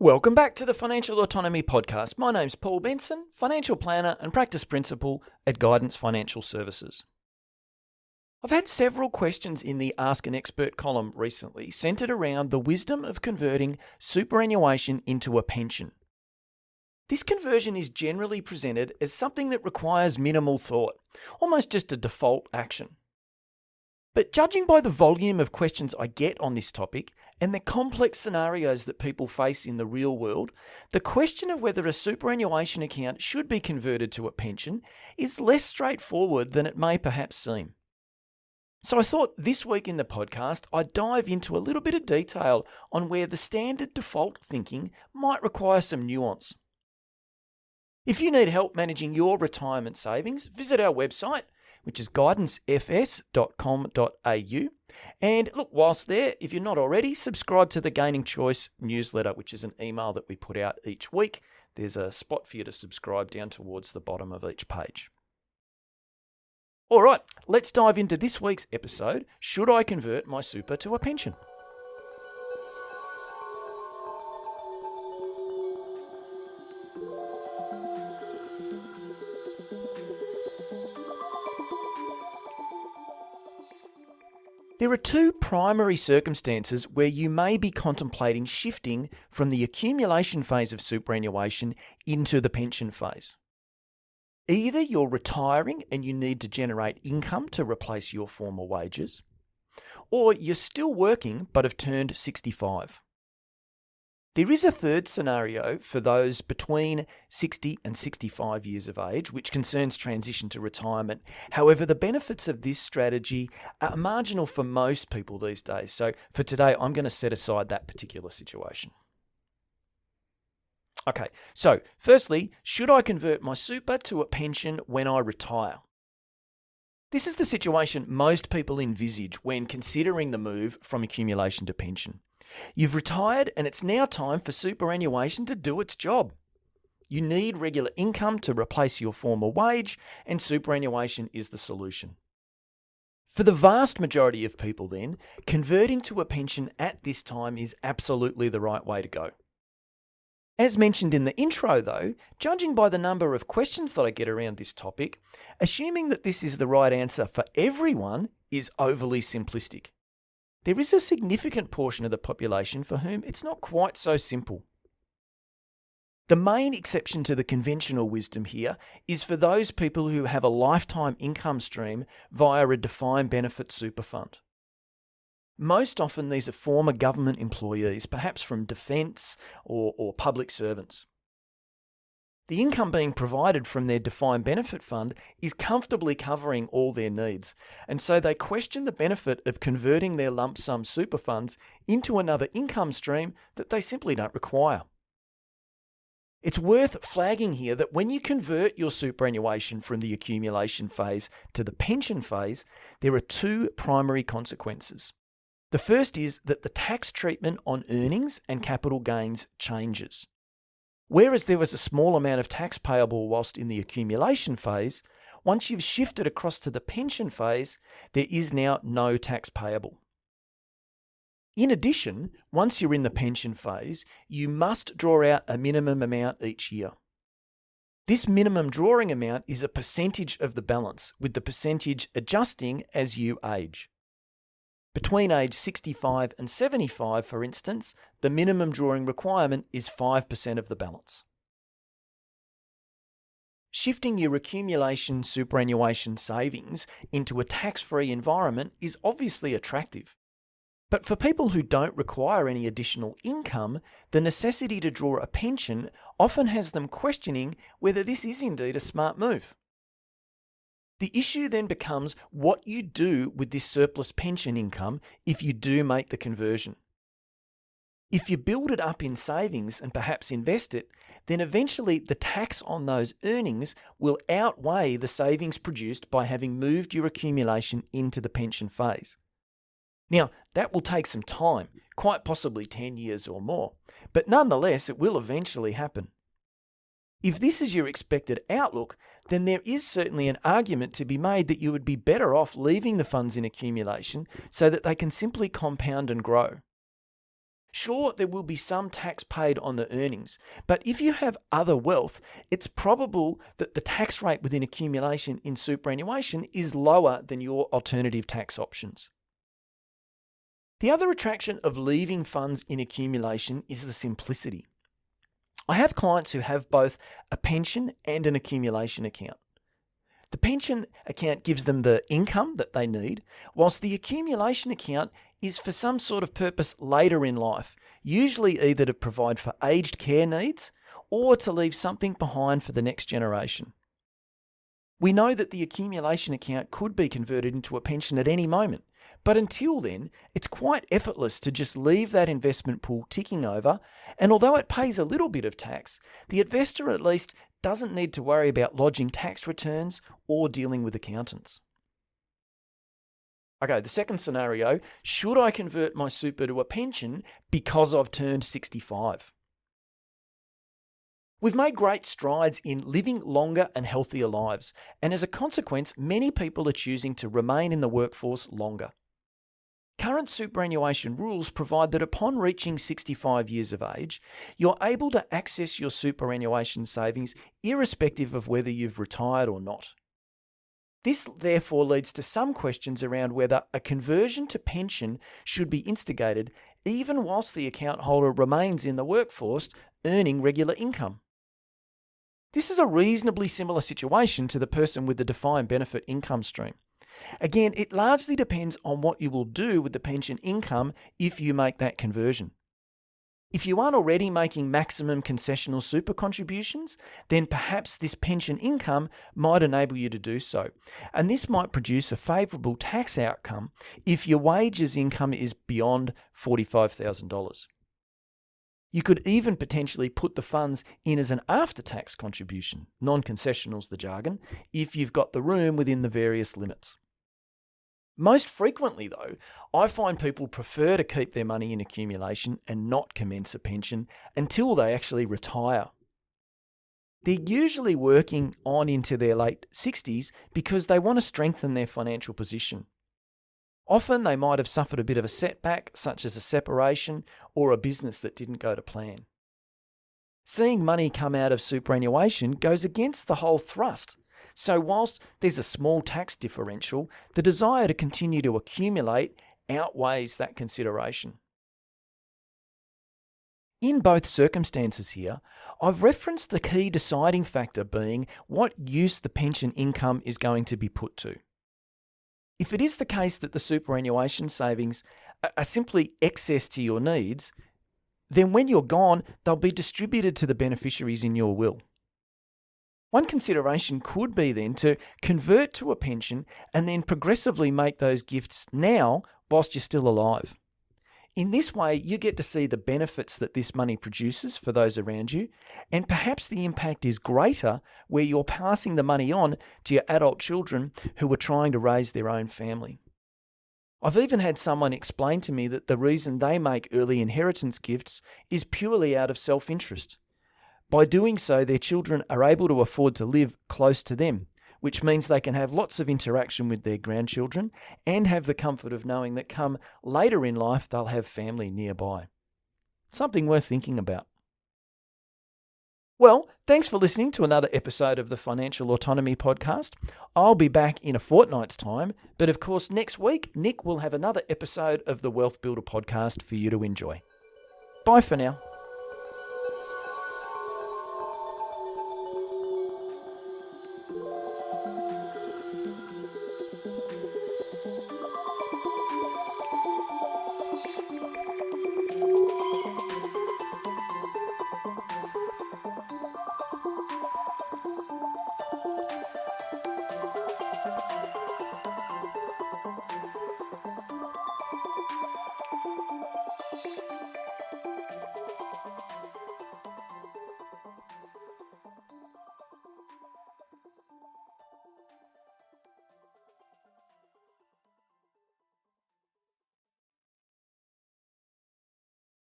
Welcome back to the Financial Autonomy Podcast. My name's Paul Benson, financial planner and practice principal at Guidance Financial Services. I've had several questions in the Ask an Expert column recently centred around the wisdom of converting superannuation into a pension. This conversion is generally presented as something that requires minimal thought, almost just a default action. But judging by the volume of questions I get on this topic and the complex scenarios that people face in the real world, the question of whether a superannuation account should be converted to a pension is less straightforward than it may perhaps seem. So I thought this week in the podcast I'd dive into a little bit of detail on where the standard default thinking might require some nuance. If you need help managing your retirement savings, visit our website, which is guidancefs.com.au. And look, whilst there, if you're not already, subscribe to the Gaining Choice newsletter, which is an email that we put out each week. There's a spot for you to subscribe down towards the bottom of each page. All right, let's dive into this week's episode. Should I convert my super to a pension? There are two primary circumstances where you may be contemplating shifting from the accumulation phase of superannuation into the pension phase. Either you're retiring and you need to generate income to replace your former wages, or you're still working but have turned 65. There is a third scenario for those between 60 and 65 years of age, which concerns transition to retirement. However, the benefits of this strategy are marginal for most people these days. So for today, I'm going to set aside that particular situation. Okay, so firstly, should I convert my super to a pension when I retire? This is the situation most people envisage when considering the move from accumulation to pension. You've retired and it's now time for superannuation to do its job. You need regular income to replace your former wage, and superannuation is the solution. For the vast majority of people then, converting to a pension at this time is absolutely the right way to go. As mentioned in the intro though, judging by the number of questions that I get around this topic, assuming that this is the right answer for everyone is overly simplistic. There is a significant portion of the population for whom it's not quite so simple. The main exception to the conventional wisdom here is for those people who have a lifetime income stream via a defined benefit super fund. Most often these are former government employees, perhaps from defence or public servants. The income being provided from their defined benefit fund is comfortably covering all their needs, and so they question the benefit of converting their lump sum super funds into another income stream that they simply don't require. It's worth flagging here that when you convert your superannuation from the accumulation phase to the pension phase, there are two primary consequences. The first is that the tax treatment on earnings and capital gains changes. Whereas there was a small amount of tax payable whilst in the accumulation phase, once you've shifted across to the pension phase, there is now no tax payable. In addition, once you're in the pension phase, you must draw out a minimum amount each year. This minimum drawing amount is a percentage of the balance, with the percentage adjusting as you age. Between age 65 and 75, for instance, the minimum drawing requirement is 5% of the balance. Shifting your accumulation superannuation savings into a tax-free environment is obviously attractive. But for people who don't require any additional income, the necessity to draw a pension often has them questioning whether this is indeed a smart move. The issue then becomes what you do with this surplus pension income if you do make the conversion. If you build it up in savings and perhaps invest it, then eventually the tax on those earnings will outweigh the savings produced by having moved your accumulation into the pension phase. Now, that will take some time, quite possibly 10 years or more, but nonetheless, it will eventually happen. If this is your expected outlook, then there is certainly an argument to be made that you would be better off leaving the funds in accumulation so that they can simply compound and grow. Sure, there will be some tax paid on the earnings, but if you have other wealth, it's probable that the tax rate within accumulation in superannuation is lower than your alternative tax options. The other attraction of leaving funds in accumulation is the simplicity. I have clients who have both a pension and an accumulation account. The pension account gives them the income that they need, whilst the accumulation account is for some sort of purpose later in life, usually either to provide for aged care needs or to leave something behind for the next generation. We know that the accumulation account could be converted into a pension at any moment, but until then, it's quite effortless to just leave that investment pool ticking over, and although it pays a little bit of tax, the investor at least doesn't need to worry about lodging tax returns or dealing with accountants. Okay, the second scenario, should I convert my super to a pension because I've turned 65? We've made great strides in living longer and healthier lives, and as a consequence, many people are choosing to remain in the workforce longer. Current superannuation rules provide that upon reaching 65 years of age, you're able to access your superannuation savings irrespective of whether you've retired or not. This therefore leads to some questions around whether a conversion to pension should be instigated even whilst the account holder remains in the workforce earning regular income. This is a reasonably similar situation to the person with the defined benefit income stream. Again, it largely depends on what you will do with the pension income if you make that conversion. If you aren't already making maximum concessional super contributions, then perhaps this pension income might enable you to do so. And this might produce a favourable tax outcome if your wages income is beyond $45,000. You could even potentially put the funds in as an after-tax contribution, non-concessional's the jargon, if you've got the room within the various limits. Most frequently, though, I find people prefer to keep their money in accumulation and not commence a pension until they actually retire. They're usually working on into their late 60s because they want to strengthen their financial position. Often they might have suffered a bit of a setback, such as a separation or a business that didn't go to plan. Seeing money come out of superannuation goes against the whole thrust. So whilst there's a small tax differential, the desire to continue to accumulate outweighs that consideration. In both circumstances here, I've referenced the key deciding factor being what use the pension income is going to be put to. If it is the case that the superannuation savings are simply excess to your needs, then when you're gone, they'll be distributed to the beneficiaries in your will. One consideration could be then to convert to a pension and then progressively make those gifts now whilst you're still alive. In this way, you get to see the benefits that this money produces for those around you, and perhaps the impact is greater where you're passing the money on to your adult children who are trying to raise their own family. I've even had someone explain to me that the reason they make early inheritance gifts is purely out of self-interest. By doing so, their children are able to afford to live close to them, which means they can have lots of interaction with their grandchildren and have the comfort of knowing that come later in life they'll have family nearby. Something worth thinking about. Well, thanks for listening to another episode of the Financial Autonomy Podcast. I'll be back in a fortnight's time, but of course next week Nick will have another episode of the Wealth Builder Podcast for you to enjoy. Bye for now.